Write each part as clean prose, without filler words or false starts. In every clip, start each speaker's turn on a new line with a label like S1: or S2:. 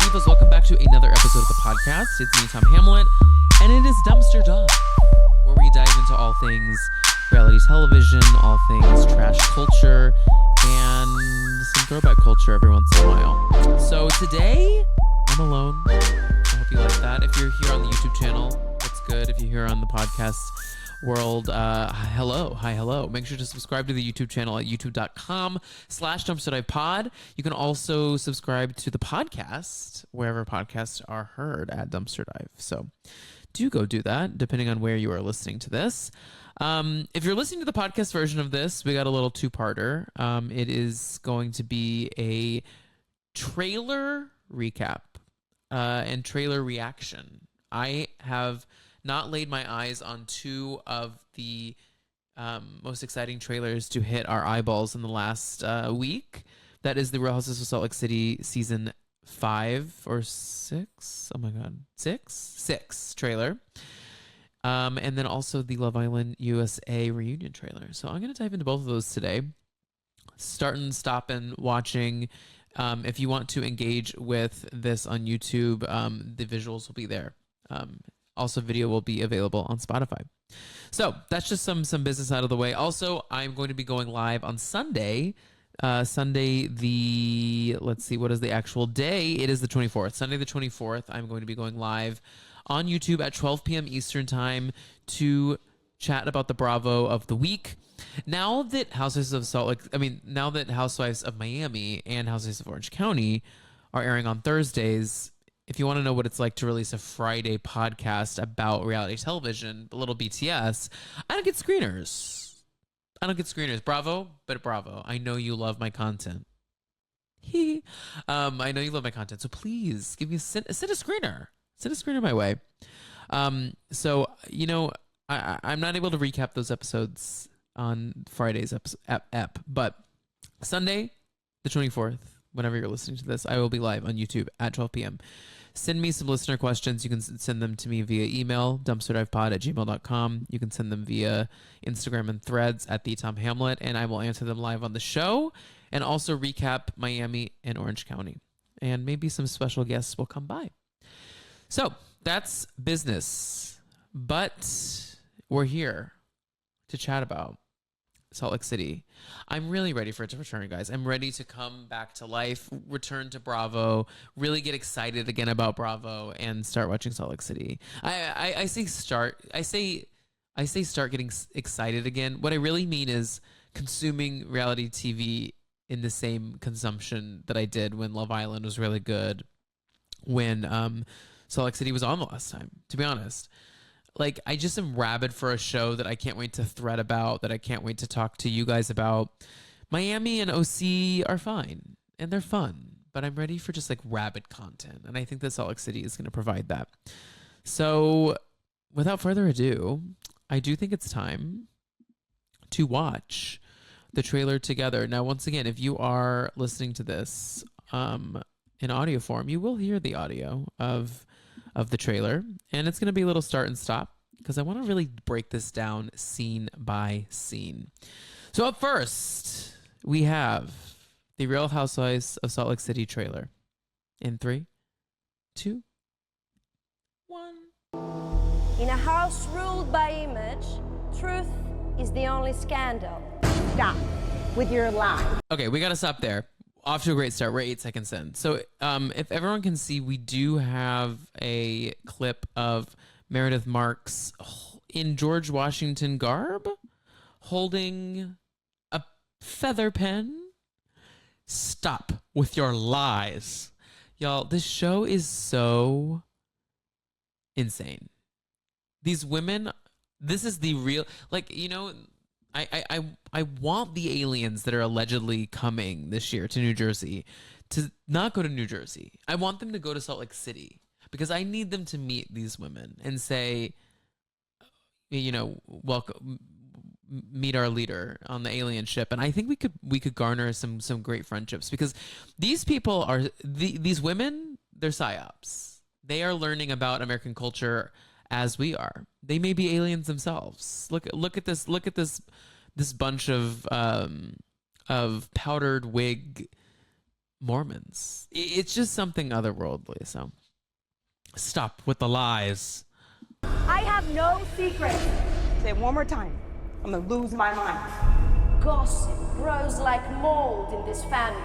S1: Divas, welcome back to another episode of the podcast. It's me, Tom Hamlet, and it is Dumpster Dive, where we dive into all things reality television, all things trash culture, and some throwback culture every once in a while. So today, I'm alone. I hope you like that. If you're here on the YouTube channel, that's good. If you're here on the podcast world, hello. Hi, hello. Make sure to subscribe to the YouTube channel at youtube.com/dumpsterdivepod. You can also subscribe to the podcast wherever podcasts are heard at Dumpster Dive. So do go do that, depending on where you are listening to this. If you're listening to the podcast version of this, we got a little two-parter. It is going to be a trailer recap and trailer reaction. I have not laid my eyes on two of the most exciting trailers to hit our eyeballs in the last week. That is the Real Housewives of Salt Lake City season 5 or 6. Oh my God, 6 trailer. And then also the Love Island USA reunion trailer. So I'm going to dive into both of those today. Starting, stopping, watching. If you want to engage with this on YouTube, the visuals will be there. Also, video will be available on Spotify. So that's just some business out of the way. Also, I'm going to be going live on Sunday. Let's see, what is the actual day? It is the 24th. Sunday the 24th, I'm going to be going live on YouTube at 12 p.m. Eastern time to chat about the Bravo of the week. Now that Housewives of Miami and Housewives of Orange County are airing on Thursdays, if you want to know what it's like to release a Friday podcast about reality television, a little BTS, I don't get screeners. Bravo, but Bravo. I know you love my content. I know you love my content, so please send a screener. Send a screener my way. So, you know, I'm not able to recap those episodes on Friday's ep, but Sunday, the 24th, whenever you're listening to this, I will be live on YouTube at 12 p.m. Send me some listener questions. You can send them to me via email, dumpsterdivepod@gmail.com. You can send them via Instagram and Threads at @TheTomHamlet, and I will answer them live on the show and also recap Miami and Orange County. And maybe some special guests will come by. So that's business. But we're here to chat about Salt Lake City. I'm really ready for it to return, guys. I'm ready to come back to life, return to Bravo, really get excited again about Bravo, and start watching Salt Lake City. I say start getting excited again. What I really mean is consuming reality TV in the same consumption that I did when Love Island was really good, when Salt Lake City was on the last time, to be honest. Like, I just am rabid for a show that I can't wait to thread about, that I can't wait to talk to you guys about. Miami and OC are fine, and they're fun, but I'm ready for just, like, rabid content, and I think that Salt Lake City is going to provide that. So, without further ado, I do think it's time to watch the trailer together. Now, once again, if you are listening to this in audio form, you will hear the audio of the trailer, and it's going to be a little start and stop because I want to really break this down scene by scene. So up first, we have the Real Housewives of Salt Lake City trailer. In 3, 2, 1.
S2: In a house ruled by image, truth is the only scandal.
S3: Stop with your lie.
S1: Okay, we got to stop there. Off to a great start. We're 8 seconds in. So if everyone can see, we do have a clip of Meredith Marks in George Washington garb holding a feather pen. Stop with your lies. Y'all, this show is so insane. These women, this is the real, like, you know, I want the aliens that are allegedly coming this year to New Jersey to not go to New Jersey. I want them to go to Salt Lake City because I need them to meet these women and say, you know, welcome, meet our leader on the alien ship. And I think we could garner some great friendships because these people are these women, they're psyops. They are learning about American culture as we are. They may be aliens themselves. Look at this bunch of powdered wig Mormons. It's just something otherworldly. So stop with the lies.
S3: I have no secrets. Say it one more time. I'm gonna lose my mind.
S2: Gossip grows like mold in this family.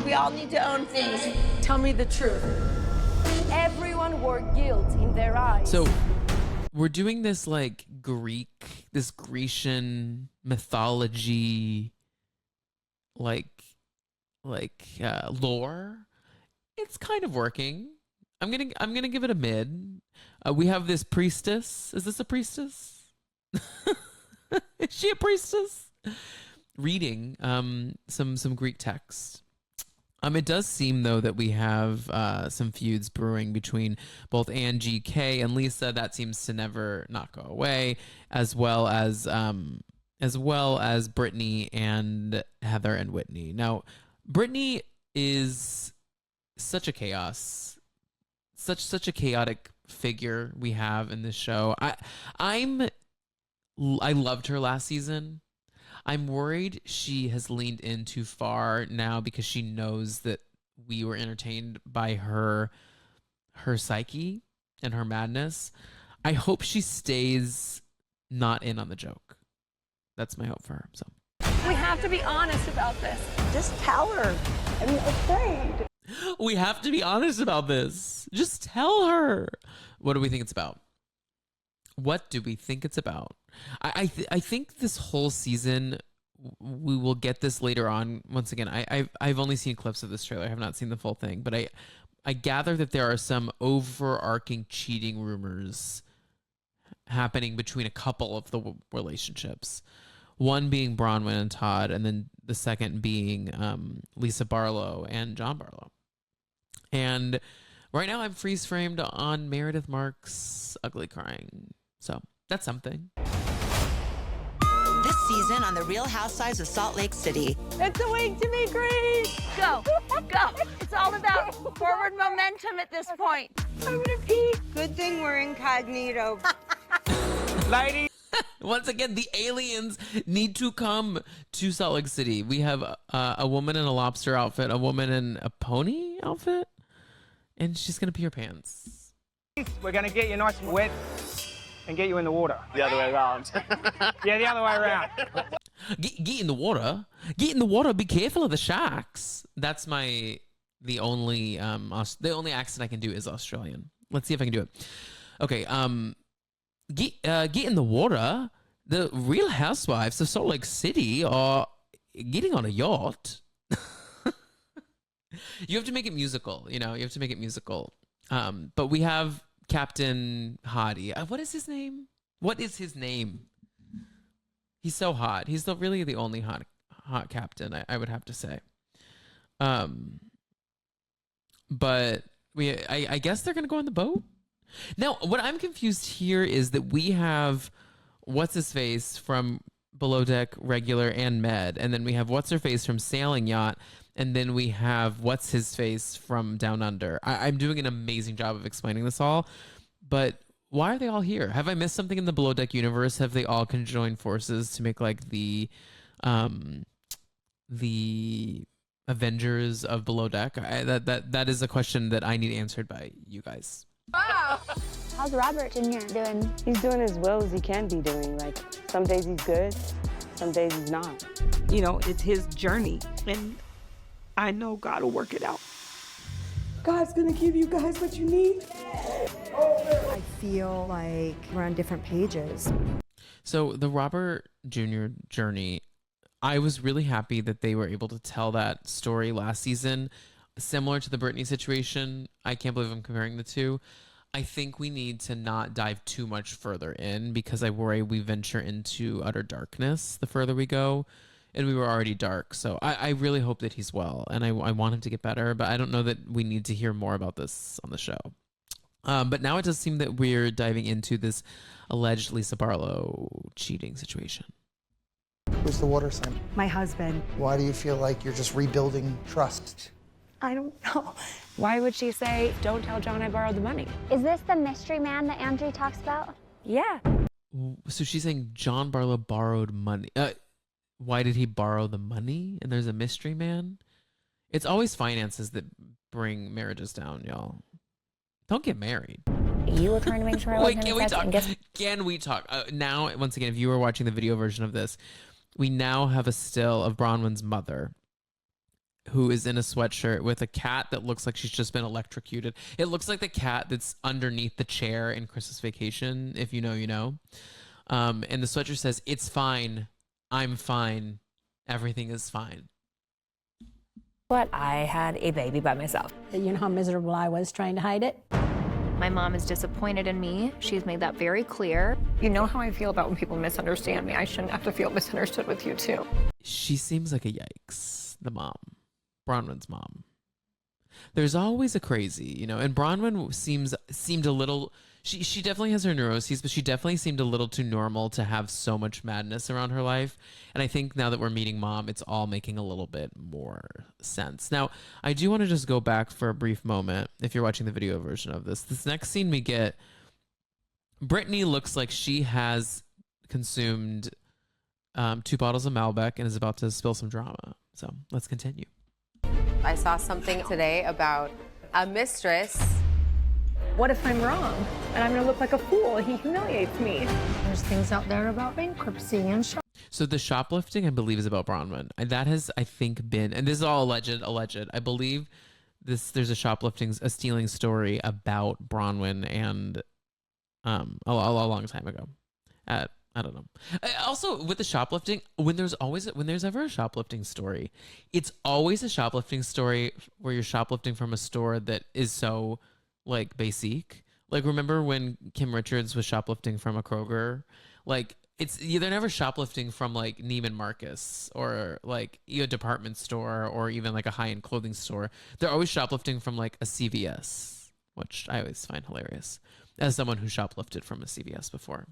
S3: We all need to own things. Tell me the truth.
S2: Everyone wore guilt in their eyes.
S1: So we're doing this like this Grecian mythology, like lore. It's kind of working. I'm gonna give it a mid. We have this priestess. Is this a priestess? Is she a priestess? Reading some Greek text. It does seem though that we have some feuds brewing between both Angie, Kay, and Lisa. That seems to never not go away, as well as Brittany and Heather and Whitney. Now, Brittany is such a chaos, such a chaotic figure we have in this show. I loved her last season. I'm worried she has leaned in too far now because she knows that we were entertained by her psyche and her madness. I hope she stays not in on the joke. That's my hope for her. So
S4: We have to be honest about this.
S3: Just tell her. I'm afraid.
S1: we have to be honest about this. Just tell her. What do we think it's about? What do we think it's about? I think this whole season, we will get this later on. Once again, I've only seen clips of this trailer. I have not seen the full thing, but I gather that there are some overarching cheating rumors happening between a couple of the relationships. One being Bronwyn and Todd, and then the second being Lisa Barlow and John Barlow. And right now I'm freeze framed on Meredith Marks' ugly crying. So that's something.
S5: This season on The Real Housewives of Salt Lake City.
S3: It's a week to be great.
S4: Go, go. It's all about forward momentum at this point.
S3: I'm gonna pee. Good thing we're incognito.
S6: Ladies.
S1: Once again, the aliens need to come to Salt Lake City. We have a woman in a lobster outfit, a woman in a pony outfit, and she's going to pee her pants.
S6: We're going to get you nice and wet and get you in the water.
S7: The other way around.
S6: Yeah, the other way around.
S1: Get in the water. Get in the water. Be careful of the sharks. That's the only accent I can do is Australian. Let's see if I can do it. Okay. Get in the water. The Real Housewives of Salt Lake City are getting on a yacht. You have to make it musical, you have to make it musical. But we have Captain Hottie. What is his name? He's so hot. He's really the only hot captain, I would have to say. But I guess they're gonna go on the boat. Now, what I'm confused here is that we have What's-His-Face from Below Deck, Regular, and Med. And then we have What's-Her-Face from Sailing Yacht. And then we have What's-His-Face from Down Under. I'm doing an amazing job of explaining this all. But why are they all here? Have I missed something in the Below Deck universe? Have they all conjoined forces to make like the Avengers of Below Deck? That is a question that I need answered by you guys.
S4: Wow.
S8: How's Robert Jr. doing?
S9: He's doing as well as he can be doing. Like, some days he's good, some days he's not.
S10: It's his journey, and I know God will work it out.
S9: God's gonna give you guys what you need.
S11: I feel like we're on different pages.
S1: So the Robert Jr. journey, I was really happy that they were able to tell that story last season. Similar to the Britney situation, I can't believe I'm comparing the two. I think we need to not dive too much further in because I worry we venture into utter darkness the further we go, and we were already dark. So I really hope that he's well, and I want him to get better, but I don't know that we need to hear more about this on the show. But now it does seem that we're diving into this alleged Lisa Barlow cheating situation.
S12: Who's the water sign?
S11: My husband.
S12: Why do you feel like you're just rebuilding trust?
S11: I don't know.
S4: Why would she say, don't tell John I borrowed the money?
S8: Is this the mystery man that Andrew talks about?
S4: Yeah.
S1: So she's saying John Barlow borrowed money. Why did he borrow the money? And there's a mystery man? It's always finances that bring marriages down, y'all. Don't get married.
S8: You were trying to make sure I wasn't
S1: Wait, can we talk?
S8: guess
S1: Can we talk? Now, once again, if you were watching the video version of this, we now have a still of Bronwyn's mother, who is in a sweatshirt with a cat that looks like she's just been electrocuted. It looks like the cat that's underneath the chair in Christmas Vacation. If you know, you know. And the sweatshirt says, "It's fine. I'm fine. Everything is fine."
S8: what? I had a baby by myself.
S3: You know how miserable I was trying to hide it?
S8: My mom is disappointed in me. She's made that very clear.
S9: You know how I feel about when people misunderstand me. I shouldn't have to feel misunderstood with you too.
S1: She seems like a yikes, the mom. Bronwyn's mom. There's always a crazy, you know, and Bronwyn seemed a little, she definitely has her neuroses, but she definitely seemed a little too normal to have so much madness around her life. And I think now that we're meeting mom, it's all making a little bit more sense. Now, I do want to just go back for a brief moment, if you're watching the video version of this. This next scene we get, Brittany looks like she has consumed 2 bottles of Malbec and is about to spill some drama. So let's continue.
S7: I saw something today about a mistress.
S3: What if I'm wrong and I'm gonna look like a fool? He humiliates me.
S2: There's things out there about bankruptcy and
S1: So the shoplifting, I believe, is about Bronwyn. And that has, I think, been, and this is all alleged. I believe there's a stealing story about Bronwyn and a long time ago. I don't know. Also, with the shoplifting, when there's ever a shoplifting story, it's always a shoplifting story where you're shoplifting from a store that is so, like, basic. Like, remember when Kim Richards was shoplifting from a Kroger? Like, they're never shoplifting from, like, Neiman Marcus or, like, a department store or even, like, a high-end clothing store. They're always shoplifting from, like, a CVS, which I always find hilarious as someone who shoplifted from a CVS before.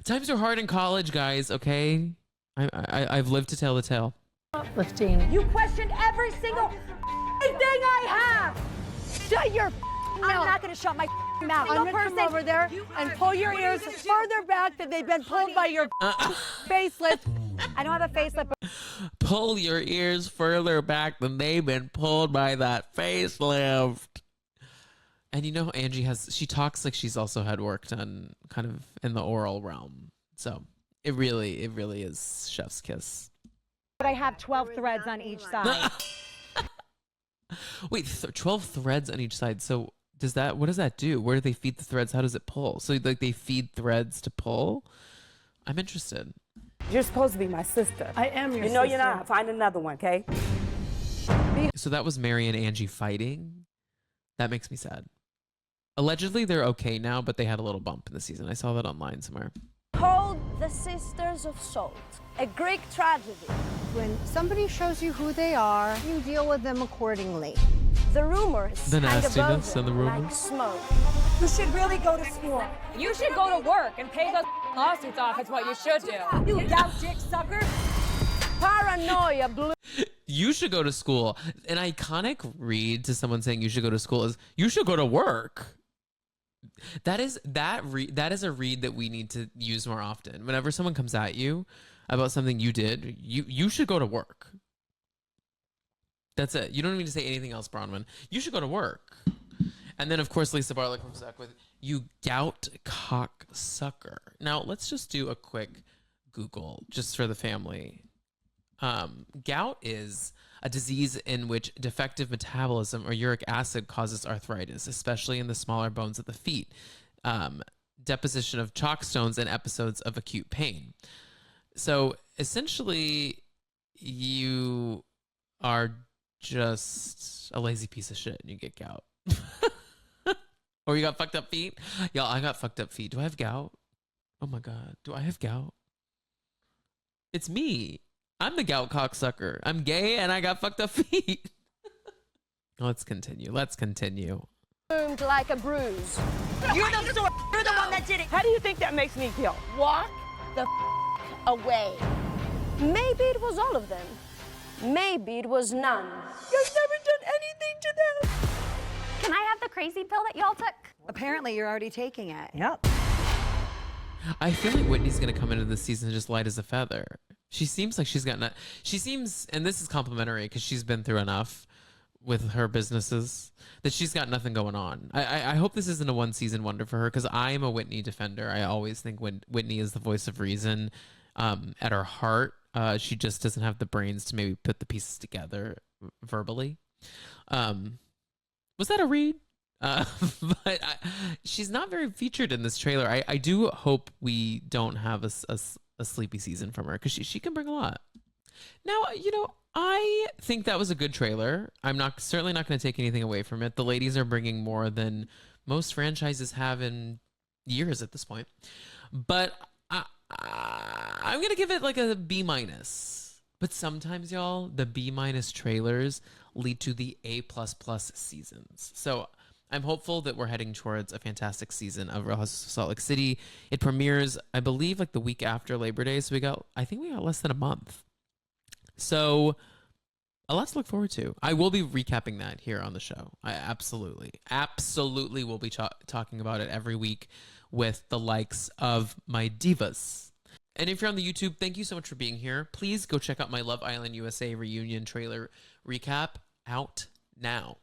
S1: Times are hard in college, guys, okay? I've lived to tell the tale.
S3: Uplifting. You questioned every single thing I have. Shut your mouth. I'm not going to shut my mouth. I'm going to come over there and pull your ears further back than they've been pulled by your facelift. I don't have a facelift.
S1: Pull your ears further back than they've been pulled by that facelift. And you know, Angie she talks like she's also had work done kind of in the oral realm. So it really is chef's kiss.
S3: But I have 12 threads on each side.
S1: Wait, 12 threads on each side. So what does that do? Where do they feed the threads? How does it pull? So like they feed threads to pull? I'm interested.
S9: You're supposed to be my sister.
S3: I am your sister.
S9: You know you're not. Find another one, okay?
S1: So that was Mary and Angie fighting? That makes me sad. Allegedly, they're okay now, but they had a little bump in the season. I saw that online somewhere.
S2: Called the Sisters of Salt, a Greek tragedy.
S11: When somebody shows you who they are, you deal with them accordingly.
S2: The rumors
S1: The
S2: hang above
S1: nastiness
S2: them
S1: and the
S2: like
S1: rumors.
S2: smoke.
S3: You should really go to school.
S4: You should go to work and pay those lawsuits off. It's what you should do.
S3: You gout dick sucker.
S2: Paranoia blew.
S1: You should go to school. An iconic read to someone saying you should go to school is, you should go to work. That is a read that we need to use more often. Whenever someone comes at you about something you did, you should go to work. That's it. You don't need to say anything else, Bronwyn. You should go to work. And then, of course, Lisa Bartlett comes back with, you gout cock sucker. Now, let's just do a quick Google just for the family. Gout is a disease in which defective metabolism or uric acid causes arthritis, especially in the smaller bones of the feet, deposition of chalk stones, and episodes of acute pain. So essentially, you are just a lazy piece of shit and you get gout. Or you got fucked up feet. Y'all, I got fucked up feet. Do I have gout? Oh my God. Do I have gout? It's me. I'm the gout cocksucker. I'm gay and I got fucked up feet. Let's continue.
S2: Boomed like a bruise.
S4: You're the one that did it.
S3: How do you think that makes me feel?
S2: Walk the away. Maybe it was all of them. Maybe it was none.
S3: You've never done anything to them.
S8: Can I have the crazy pill that y'all took?
S11: Apparently, you're already taking it.
S3: Yep.
S1: I feel like Whitney's going to come into this season just light as a feather. She seems like she's gotten that. She seems, and this is complimentary because she's been through enough with her businesses that she's got nothing going on. I hope this isn't a one season wonder for her because I'm a Whitney defender. I always think when Whitney is the voice of reason at her heart. She just doesn't have the brains to maybe put the pieces together verbally. Was that a read? But she's not very featured in this trailer. I do hope we don't have a sleepy season from her because she can bring a lot. Now, I think that was a good trailer. I'm certainly not going to take anything away from it. The ladies are bringing more than most franchises have in years at this point. But I'm going to give it like a B-. But sometimes, y'all, the B- trailers lead to the A++ seasons. So I'm hopeful that we're heading towards a fantastic season of Real Housewives of Salt Lake City. It premieres, I believe, like the week after Labor Day. So I think we got less than a month. So a lot to look forward to. I will be recapping that here on the show. I absolutely will be talking about it every week with the likes of my divas. And if you're on the YouTube, thank you so much for being here. Please go check out my Love Island USA reunion trailer recap out now.